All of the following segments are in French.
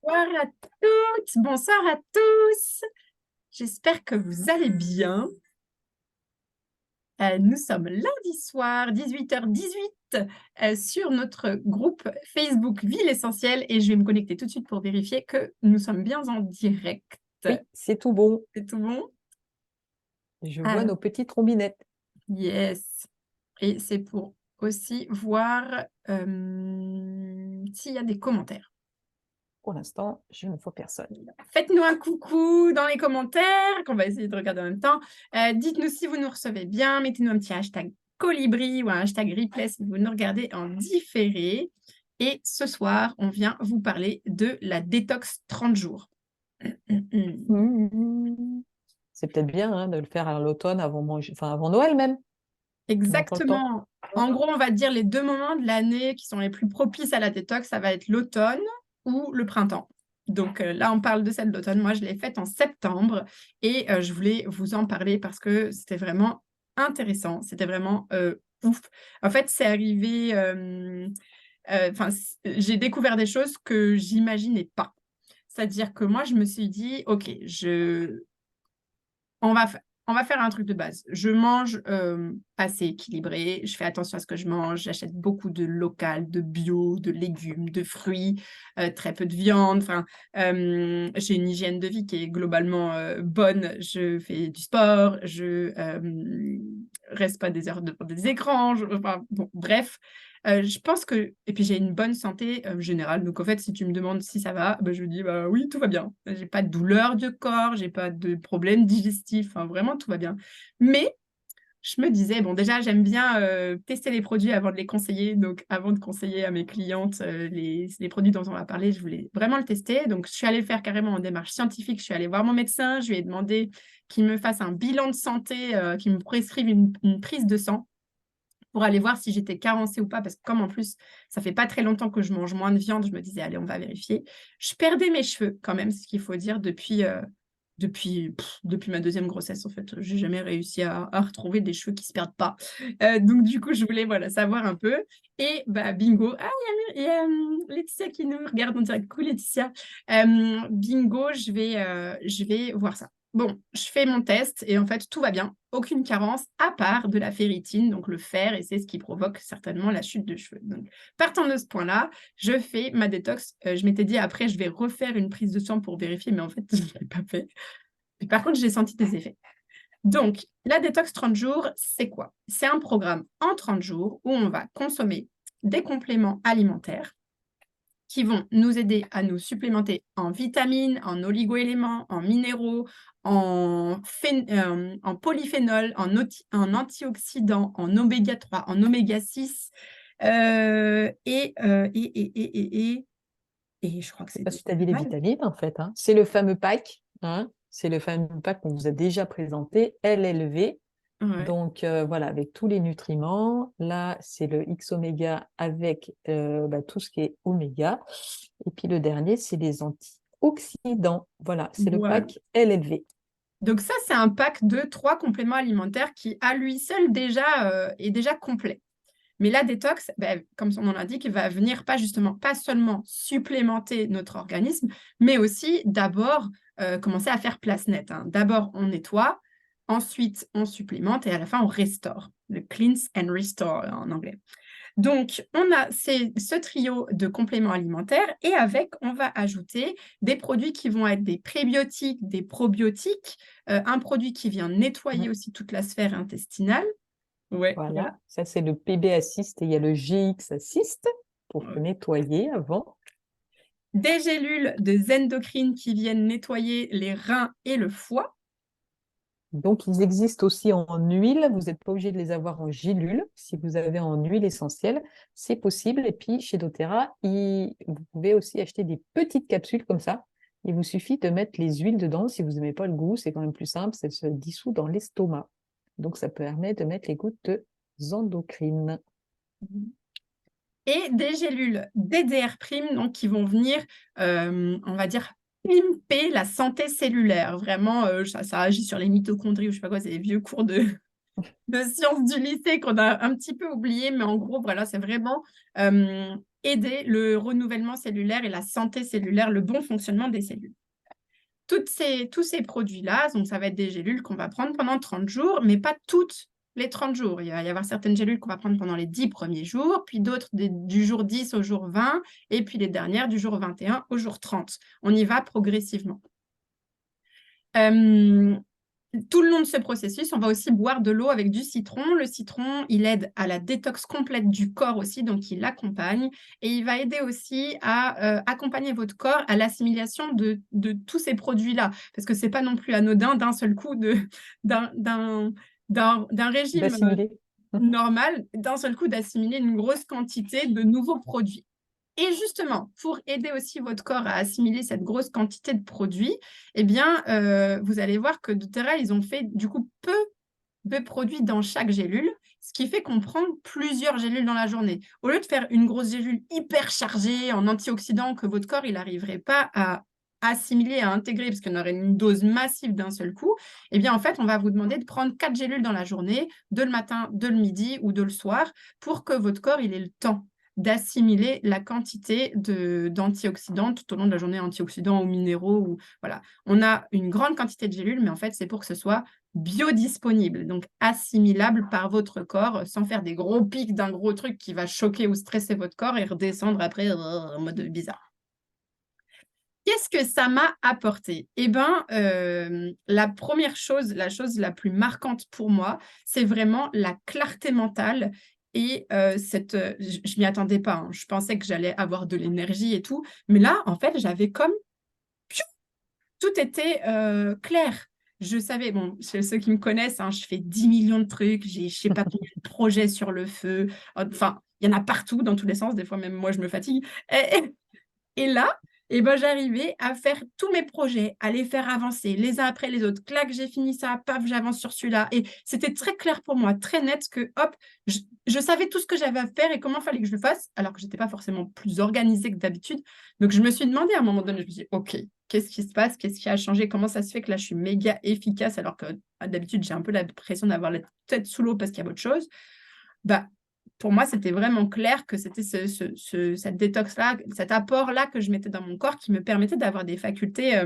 Bonsoir à toutes, bonsoir à tous. J'espère que vous allez bien. Nous sommes lundi soir, 18h18, sur notre groupe Facebook Ville Essentielle et je vais me connecter tout de suite pour vérifier que nous sommes bien en direct. Oui, c'est tout bon. C'est tout bon? Je vois Alors, nos petites trombinettes. yes. Et c'est pour aussi voir s'il y a des commentaires. Pour l'instant, je ne vois personne. Faites-nous un coucou dans les commentaires, qu'on va essayer de regarder en même temps. Dites-nous si vous nous recevez bien. Mettez-nous un petit hashtag colibri ou un hashtag replay si vous nous regardez en différé. Et ce soir, on vient vous parler de la détox 30 jours. C'est peut-être bien de le faire à l'automne avant manger, enfin avant Noël même. On a encore le temps. Exactement. En gros, on va dire les deux moments de l'année qui sont les plus propices à la détox, ça va être l'automne ou le printemps. Donc là, on parle de celle d'automne. Moi, je l'ai faite en septembre et je voulais vous en parler parce que c'était vraiment intéressant. C'était vraiment ouf. En fait, c'est arrivé. J'ai découvert des choses que j'imaginais pas. C'est-à-dire que moi, je me suis dit, OK, on va, on va faire un truc de base. Je mange assez équilibré, je fais attention à ce que je mange, j'achète beaucoup de local, de bio, de légumes, de fruits, très peu de viande. Enfin, j'ai une hygiène de vie qui est globalement bonne. Je fais du sport, je reste pas des heures devant des écrans. Enfin, bon, bref. Je pense que... Et puis, j'ai une bonne santé générale. Donc, en fait, si tu me demandes si ça va, bah, je dis bah, oui, tout va bien. J'ai pas de douleur de corps, j'ai pas de problème digestif. Enfin, vraiment, tout va bien. Mais je me disais, bon, déjà, j'aime bien tester les produits avant de les conseiller. Donc, avant de conseiller à mes clientes les produits dont on va parler, je voulais vraiment le tester. Donc, je suis allée faire carrément en démarche scientifique. Je suis allée voir mon médecin. Je lui ai demandé qu'il me fasse un bilan de santé, qu'il me prescrive une prise de sang pour aller voir si j'étais carencée ou pas, parce que comme en plus, ça fait pas très longtemps que je mange moins de viande, je me disais, allez, on va vérifier. Je perdais mes cheveux quand même, ce qu'il faut dire, depuis ma deuxième grossesse, en fait. J'ai jamais réussi à retrouver des cheveux qui se perdent pas. Donc, du coup, je voulais voilà, savoir un peu. Et bah, bingo. Ah, il y a Laetitia qui nous regarde en direct. Coucou, Laetitia. Bingo, je vais voir ça. Bon, je fais mon test et en fait, tout va bien. Aucune carence à part de la ferritine, donc le fer, et c'est ce qui provoque certainement la chute de cheveux. Donc, partant de ce point-là, je fais ma détox. Je m'étais dit après, je vais refaire une prise de sang pour vérifier, mais en fait, je ne l'ai pas fait. Mais par contre, j'ai senti des effets. Donc, la détox 30 jours, c'est quoi? C'est un programme en 30 jours où on va consommer des compléments alimentaires qui vont nous aider à nous supplémenter en vitamines, en oligoéléments, en minéraux, en polyphénol, en antioxydants, en oméga 3, en oméga 6, et je crois que C'est c'est pas déjà si tu as dit pas les mal. vitamines, en fait. C'est le fameux pack. C'est le fameux pack qu'on vous a déjà présenté, LLV. Ouais. Donc, voilà, avec tous les nutriments. Là, c'est le X-oméga avec tout ce qui est oméga. Et puis, le dernier, c'est les antioxydants. Voilà, c'est le Voilà. pack LLV. Donc ça, c'est un pack de 3 compléments alimentaires qui, à lui seul, est déjà complet. Mais la détox, ben, comme son nom l'indique, va venir pas seulement supplémenter notre organisme, mais aussi d'abord commencer à faire place nette. D'abord, on nettoie, ensuite, on supplémente et à la fin, on restaure. Le cleanse and restore en anglais. Donc, on a ce trio de compléments alimentaires et avec, on va ajouter des produits qui vont être des prébiotiques, des probiotiques, un produit qui vient nettoyer Mhm. aussi toute la sphère intestinale. Ouais, voilà. Voilà, ça c'est le PB Assist et il y a le GX Assist pour nettoyer avant. Des gélules de zendocrine qui viennent nettoyer les reins et le foie. Donc, ils existent aussi en huile. Vous n'êtes pas obligé de les avoir en gélule. Si vous avez en huile essentielle, c'est possible. Et puis, chez doTERRA, vous pouvez aussi acheter des petites capsules comme ça. Il vous suffit de mettre les huiles dedans. Si vous n'aimez pas le goût, c'est quand même plus simple. Ça se dissout dans l'estomac. Donc, ça permet de mettre les gouttes de zendocrine. Et des gélules DDR', donc, qui vont venir, on va dire, pimper la santé cellulaire. Vraiment, ça agit sur les mitochondries ou je sais pas quoi, c'est les vieux cours de sciences du lycée qu'on a un petit peu oublié, mais en gros, voilà, c'est vraiment aider le renouvellement cellulaire et la santé cellulaire, le bon fonctionnement des cellules. Tous ces produits-là, donc ça va être des gélules qu'on va prendre pendant 30 jours, mais pas toutes les 30 jours. Il va y avoir certaines gélules qu'on va prendre pendant les 10 premiers jours, puis d'autres du jour 10 au jour 20, et puis les dernières du jour 21 au jour 30. On y va progressivement. Tout le long de ce processus, on va aussi boire de l'eau avec du citron. Le citron, il aide à la détox complète du corps aussi, donc il l'accompagne. Et il va aider aussi à accompagner votre corps à l'assimilation de tous ces produits-là. Parce que ce n'est pas non plus anodin d'un seul coup d'un régime normal, d'un seul coup d'assimiler une grosse quantité de nouveaux produits. Et justement, pour aider aussi votre corps à assimiler cette grosse quantité de produits, eh bien, vous allez voir que doTERRA, ils ont fait du coup peu de produits dans chaque gélule, ce qui fait qu'on prend plusieurs gélules dans la journée. Au lieu de faire une grosse gélule hyper chargée en antioxydants que votre corps il n'arriverait pas à assimiler, à intégrer, parce qu'on aurait une dose massive d'un seul coup, eh bien, en fait, on va vous demander de prendre 4 gélules dans la journée, de le matin, de le midi ou de le soir, pour que votre corps il ait le temps d'assimiler la quantité d'antioxydants tout au long de la journée, antioxydants ou minéraux. Ou, voilà. On a une grande quantité de gélules, mais en fait, c'est pour que ce soit biodisponible, donc assimilable par votre corps, sans faire des gros pics d'un gros truc qui va choquer ou stresser votre corps et redescendre après en mode bizarre. Qu'est-ce que ça m'a apporté? Eh bien, la première chose, la chose la plus marquante pour moi, c'est vraiment la clarté mentale. Et je m'y attendais pas, hein. Je pensais que j'allais avoir de l'énergie et tout. Mais là, en fait, j'avais comme... Tout était clair. Je savais, bon, ceux qui me connaissent, hein, je fais 10 millions de trucs, j'ai je sais pas combien de projets sur le feu. Enfin, il y en a partout, dans tous les sens. Des fois, même moi, je me fatigue. Et là, eh ben, j'arrivais à faire tous mes projets, à les faire avancer les uns après les autres. Clac, j'ai fini ça, paf, j'avance sur celui-là. Et c'était très clair pour moi, très net que, hop, je savais tout ce que j'avais à faire et comment il fallait que je le fasse, alors que je n'étais pas forcément plus organisée que d'habitude. Donc, je me suis demandé à un moment donné, je me suis dit, OK, qu'est-ce qui se passe? Qu'est-ce qui a changé? Comment ça se fait que là, je suis méga efficace alors que d'habitude, j'ai un peu l'impression d'avoir la tête sous l'eau parce qu'il y a autre chose. Bah, pour moi, c'était vraiment clair que c'était cette détox-là, cet apport-là que je mettais dans mon corps qui me permettait d'avoir des facultés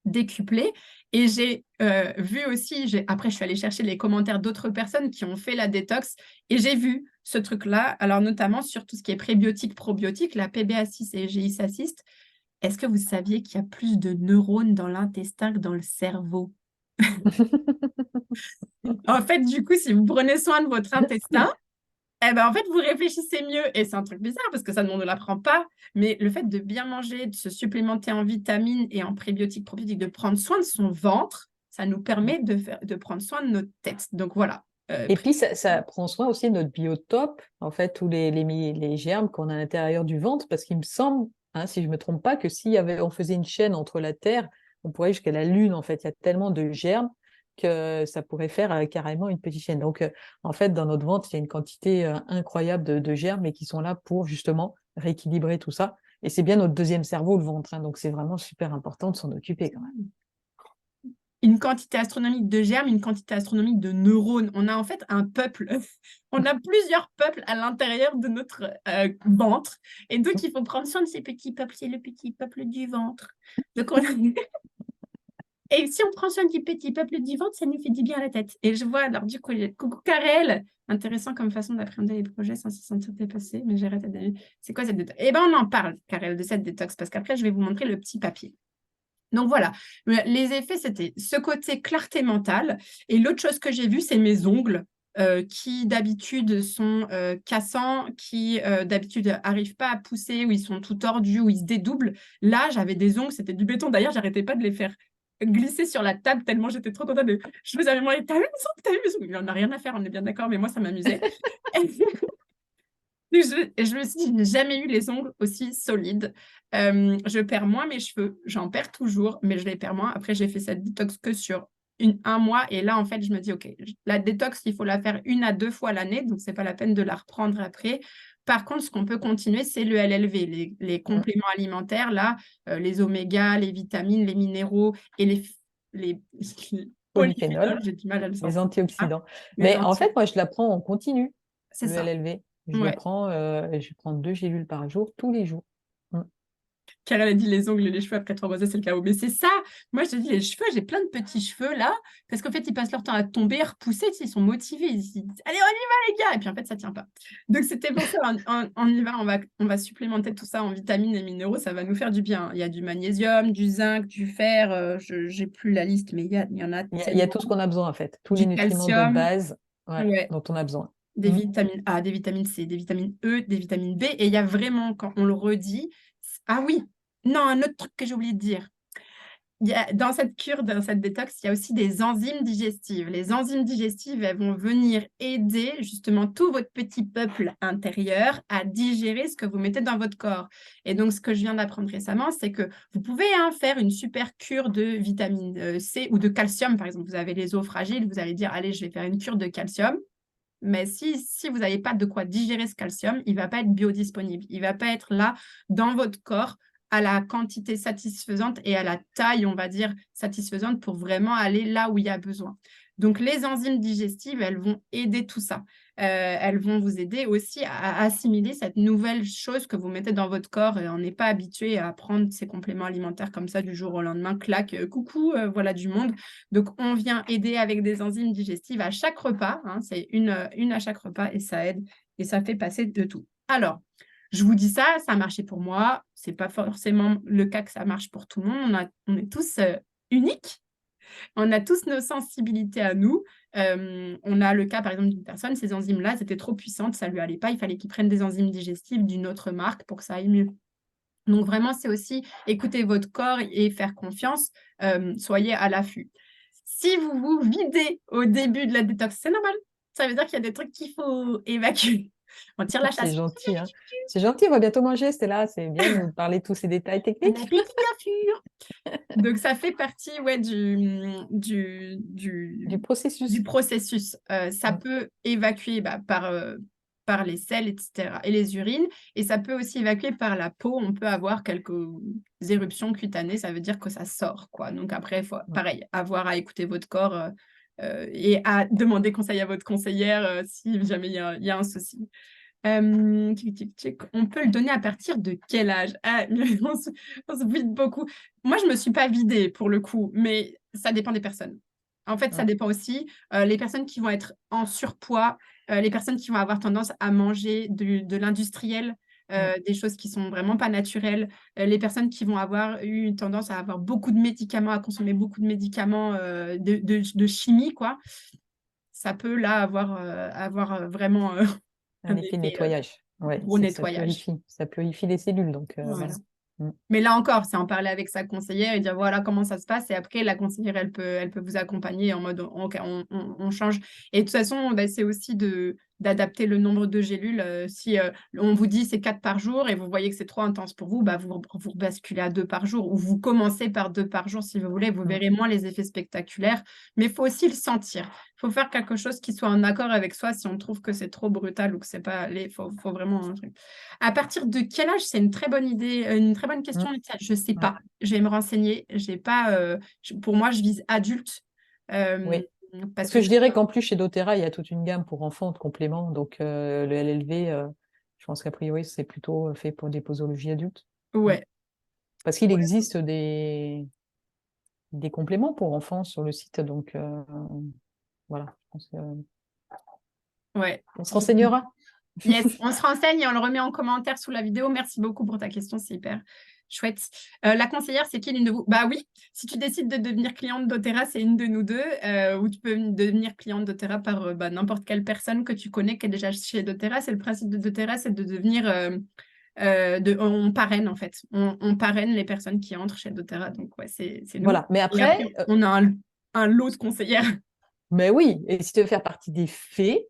décuplées. Et j'ai vu aussi, après, je suis allée chercher les commentaires d'autres personnes qui ont fait la détox et j'ai vu ce truc-là, alors notamment sur tout ce qui est prébiotique, probiotique, la PBA6 et GIS Assist. Est-ce que vous saviez qu'il y a plus de neurones dans l'intestin que dans le cerveau? En fait, du coup, si vous prenez soin de votre intestin, eh ben, en fait, vous réfléchissez mieux. Et c'est un truc bizarre parce que ça, on ne l'apprend pas. Mais le fait de bien manger, de se supplémenter en vitamines et en prébiotiques, probiotiques, de prendre soin de son ventre, ça nous permet de prendre soin de notre tête. Donc voilà. Et puis, ça prend soin aussi de notre biotope, en fait, tous les germes qu'on a à l'intérieur du ventre, parce qu'il me semble, hein, si je ne me trompe pas, que on faisait une chaîne entre la Terre, on pourrait jusqu'à la Lune, en fait. Il y a tellement de germes que ça pourrait faire carrément une petite chaîne. Donc, en fait, dans notre ventre, il y a une quantité incroyable de germes et qui sont là pour justement rééquilibrer tout ça. Et c'est bien notre deuxième cerveau, le ventre, hein, donc c'est vraiment super important de s'en occuper quand même. Une quantité astronomique de germes, une quantité astronomique de neurones. On a en fait un peuple. On a plusieurs peuples à l'intérieur de notre ventre. Et donc, il faut prendre soin de ces petits peuples. C'est le petit peuple du ventre. Donc, Et si on prend soin du petit peuple du ventre, ça nous fait du bien à la tête. Et je vois, alors du coup, coucou Karel, intéressant comme façon d'appréhender les projets sans se sentir dépassé, mais j'ai arrêté d'aller. C'est quoi cette détox? Eh bien, on en parle, Karel, de cette détox, parce qu'après, je vais vous montrer le petit papier. Donc voilà, les effets, c'était ce côté clarté mentale. Et l'autre chose que j'ai vue, c'est mes ongles. Qui d'habitude sont cassants, qui d'habitude n'arrivent pas à pousser, où ils sont tout tordus, où ils se dédoublent. Là, j'avais des ongles, c'était du béton. D'ailleurs, j'arrêtais pas de les faire glisser sur la table tellement j'étais trop contente. Je faisais avec moi, t'as vu mes ongles, t'as vu mes ongles? Il n'en a rien à faire, on est bien d'accord, mais moi, ça m'amusait. Je me suis dit, je n'ai jamais eu les ongles aussi solides. Je perds moins mes cheveux, j'en perds toujours, mais je les perds moins. Après, j'ai fait cette détox que sur un mois. Et là, en fait, je me dis, OK, la détox, il faut la faire 1 à 2 fois l'année. Donc, ce n'est pas la peine de la reprendre après. Par contre, ce qu'on peut continuer, c'est le LLV, les compléments alimentaires, là, les omégas, les vitamines, les minéraux et les polyphénols. J'ai du mal à le Les sortir. antioxydants. Mais en fait, moi, je la prends en continu, le ça. LLV. Je le Ouais. prends, je prends 2 gélules par jour, tous les jours. Mm. Car elle a dit les ongles et les cheveux après 3 mois, c'est le chaos. Mais c'est ça. Moi, je te dis, les cheveux, j'ai plein de petits cheveux là, parce qu'en fait, ils passent leur temps à tomber, à repousser, tu sais, ils sont motivés. Ils se disent, allez, on y va, les gars. Et puis en fait, ça tient pas. Donc, c'était pour ça, on y va, on va supplémenter tout ça en vitamines et minéraux, ça va nous faire du bien. Il y a du magnésium, du zinc, du fer, je j'ai plus la liste, mais il y en a Il y a tellement. tout ce qu'on a besoin, en fait. Tous les Du nutriments de calcium, base, ouais, ouais, dont on a besoin. des Mm. vitamines A, des vitamines C, des vitamines E, des vitamines B. Et il y a vraiment, quand on le redit, ah oui, non, un autre truc que j'ai oublié de dire. Dans cette cure, dans cette détox, il y a aussi des enzymes digestives. Les enzymes digestives, elles vont venir aider justement tout votre petit peuple intérieur à digérer ce que vous mettez dans votre corps. Et donc, ce que je viens d'apprendre récemment, c'est que vous pouvez faire une super cure de vitamine C ou de calcium. Par exemple, vous avez les os fragiles, vous allez dire, allez, je vais faire une cure de calcium. Mais si vous n'avez pas de quoi digérer ce calcium, il ne va pas être biodisponible. Il ne va pas être là dans votre corps à la quantité satisfaisante et à la taille, on va dire, satisfaisante pour vraiment aller là où il y a besoin. Donc, les enzymes digestives, elles vont aider tout ça. Elles vont vous aider aussi à assimiler cette nouvelle chose que vous mettez dans votre corps et on n'est pas habitué à prendre ces compléments alimentaires comme ça du jour au lendemain, clac, coucou, voilà du monde. Donc, on vient aider avec des enzymes digestives à chaque repas. Hein, c'est une à chaque repas et ça aide et ça fait passer de tout. Alors, je vous dis ça, ça a marché pour moi. Ce n'est pas forcément le cas que ça marche pour tout le monde. On est tous uniques. On a tous nos sensibilités à nous. On a le cas, par exemple, d'une personne, ces enzymes-là, c'était trop puissantes, ça ne lui allait pas. Il fallait qu'il prenne des enzymes digestives d'une autre marque pour que ça aille mieux. Donc, vraiment, c'est aussi écouter votre corps et faire confiance. Soyez à l'affût. Si vous vous videz au début de la détox, c'est normal. Ça veut dire qu'il y a des trucs qu'il faut évacuer. On tire la C'est chasse. gentil, hein. C'est gentil, on va bientôt manger, c'est là, c'est bien de nous parler de tous ces détails Bon techniques. appétit, bien sûr. Donc, ça fait partie ouais, du Du processus. processus. Ça Mm. peut évacuer par les selles, etc., et les urines. Et ça peut aussi évacuer par la peau. On peut avoir quelques éruptions cutanées. Ça veut dire que ça sort, quoi. Donc, après, Mm. pareil, avoir à écouter votre corps et à demander conseil à votre conseillère si jamais il y a un souci. Tic, tic, tic. On peut le donner à partir de quel âge? Ah, on se vide beaucoup. Moi, je ne me suis pas vidée pour le coup, mais ça dépend des personnes. En fait, ça Mm. dépend aussi. Les personnes qui vont être en surpoids, les personnes qui vont avoir tendance à manger de l'industriel, Mm. des choses qui sont vraiment pas naturelles, les personnes qui vont avoir eu une tendance à avoir beaucoup de médicaments, à consommer beaucoup de médicaments de chimie, quoi. Ça peut là avoir vraiment Un un effet effet nettoyage. Ouais, gros ça nettoyage. purifie les cellules, donc Voilà. voilà. Mm. Mais là encore, c'est en parler avec sa conseillère et dire voilà comment ça se passe. Et après, la conseillère, elle peut vous accompagner en mode ok, on change. Et de toute façon, bah, c'est aussi d'adapter le nombre de gélules. Si on vous dit c'est 4 par jour et vous voyez que c'est trop intense pour vous, bah, vous basculez à 2 par jour ou vous commencez par 2 par jour si vous voulez. Vous Mm. verrez moins les effets spectaculaires. Mais il faut aussi le sentir. Il faut faire quelque chose qui soit en accord avec soi si on trouve que c'est trop brutal ou que c'est pas allé. Faut vraiment un truc. À partir de quel âge? C'est une très bonne idée, une très bonne Mm. question. Je ne sais Ouais. pas. Je vais me renseigner. J'ai pas, pour moi, je vise adulte. euh, Oui. parce Parce que que je dirais qu'en plus, chez doTERRA, il y a toute une gamme pour enfants de compléments. Donc, le LLV, je pense qu'a priori, c'est plutôt fait pour des posologies adultes. Mm. ouais, Parce qu'il existe des compléments pour enfants sur le site. Donc, voilà. Je pense ouais. on se renseignera. Yes, on se renseigne et on le remet en commentaire sous la vidéo. Merci beaucoup pour ta question, c'est hyper chouette. La conseillère, c'est qui l'une de vous? Bah oui, si tu décides de devenir cliente d'Otera, c'est une de nous deux. Ou tu peux devenir cliente d'Otera par n'importe quelle personne que tu connais qui est déjà chez d'Otera. C'est le principe de d'Otera, c'est de devenir... on parraine en fait. On parraine les personnes qui entrent chez doTERRA. Donc ouais, c'est nous. Voilà. Mais Et après, après, on a un lot de conseillères. mais oui, et si tu veux faire partie des fées,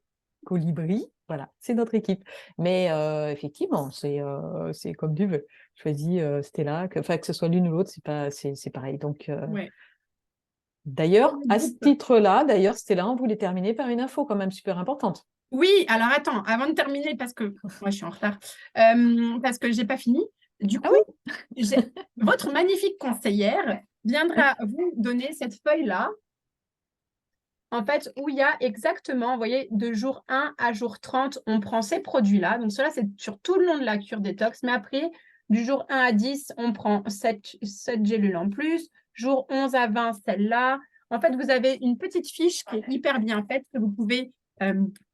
colibris, voilà, c'est notre équipe. Mais effectivement, c'est comme tu veux. Choisis Stella, que ce soit l'une ou l'autre, c'est pareil. Donc, Ouais. d'ailleurs, à ce Groupe. titre-là, d'ailleurs, Stella, on voulait terminer par une info quand même super importante. Oui, alors attends, avant de terminer, parce que moi je suis en retard, parce que j'ai pas fini. Du Ah coup, oui? votre magnifique conseillère viendra vous donner cette feuille-là en fait, où il y a exactement, vous voyez, de jour 1 à jour 30, on prend ces produits-là. Donc, cela, c'est sur tout le long de la cure détox. Mais après, du jour 1 à 10, on prend 7 gélules en plus. Jour 11 à 20, celle-là. En fait, vous avez une petite fiche qui est hyper bien faite que vous pouvez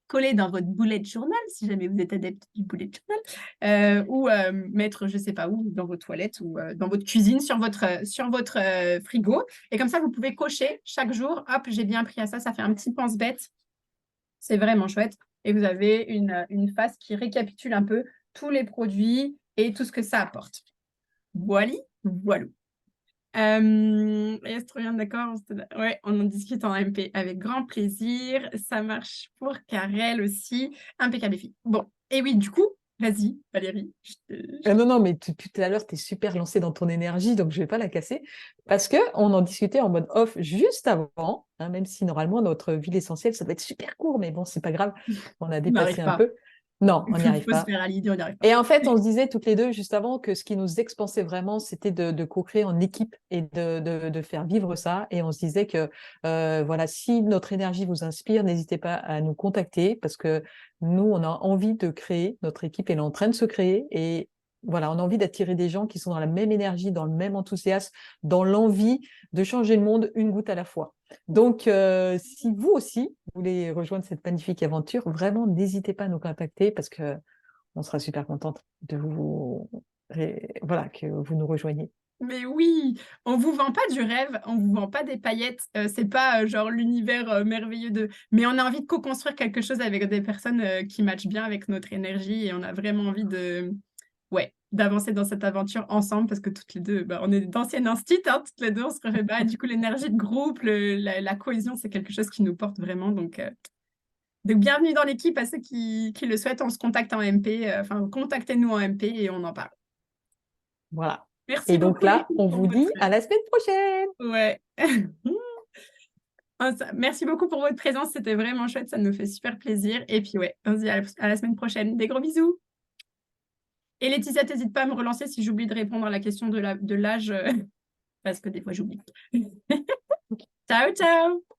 coller dans votre bullet journal, si jamais vous êtes adepte du bullet journal, ou mettre, je ne sais pas où, dans vos toilettes ou dans votre cuisine, sur votre frigo. Et comme ça, vous pouvez cocher chaque jour, hop, j'ai bien pris à ça, ça fait un petit pense-bête. C'est vraiment chouette. Et vous avez une face qui récapitule un peu tous les produits et tout ce que ça apporte. Voilà, voilà. Est-ce trop bien, d'accord? Ouais, on en discute en MP avec grand plaisir. Ça marche pour Karel aussi. Impeccable, les filles. Bon, et oui, du coup, vas-y, Valérie. Non, non, mais depuis tout à l'heure, tu es super lancée dans ton énergie, donc je ne vais pas la casser. Parce qu'on en discutait en mode off juste avant, hein, même si normalement notre ville essentielle, ça doit être super court, mais bon, c'est pas grave, on a On dépassé n'arrive un pas. peu. Non, on n'y Il arrive faut se pas. faire à l'idée, on n'y arrive pas. Et en fait, on se disait toutes les deux juste avant que ce qui nous expansait vraiment, c'était de co-créer en équipe et de faire vivre ça. Et on se disait que voilà, si notre énergie vous inspire, n'hésitez pas à nous contacter parce que nous, on a envie de créer, notre équipe, elle est en train de se créer et voilà, on a envie d'attirer des gens qui sont dans la même énergie, dans le même enthousiasme, dans l'envie de changer le monde une goutte à la fois. Donc, si vous aussi voulez rejoindre cette magnifique aventure, vraiment, n'hésitez pas à nous contacter parce que on sera super contente de voilà, que vous nous rejoigniez. Mais oui, on vous vend pas du rêve, on vous vend pas des paillettes, c'est pas genre l'univers merveilleux de... Mais on a envie de co-construire quelque chose avec des personnes qui matchent bien avec notre énergie et on a vraiment envie de... Ouais, d'avancer dans cette aventure ensemble parce que toutes les deux, bah, on est d'anciennes instits, hein, toutes les deux, on se refait pas. Et du coup, l'énergie de groupe, la cohésion, c'est quelque chose qui nous porte vraiment. Donc bienvenue dans l'équipe à ceux qui le souhaitent, on se contacte en MP, enfin, contactez-nous en MP et on en parle. Voilà. Merci Et donc beaucoup les là, filles on pour vous votre... dit à la semaine prochaine. Ouais. Merci beaucoup pour votre présence, c'était vraiment chouette, ça nous fait super plaisir. Et puis ouais, on se dit à la semaine prochaine. Des gros bisous. Et Laetitia, n'hésite pas à me relancer si j'oublie de répondre à la question de l'âge, parce que des fois j'oublie. Ciao, ciao.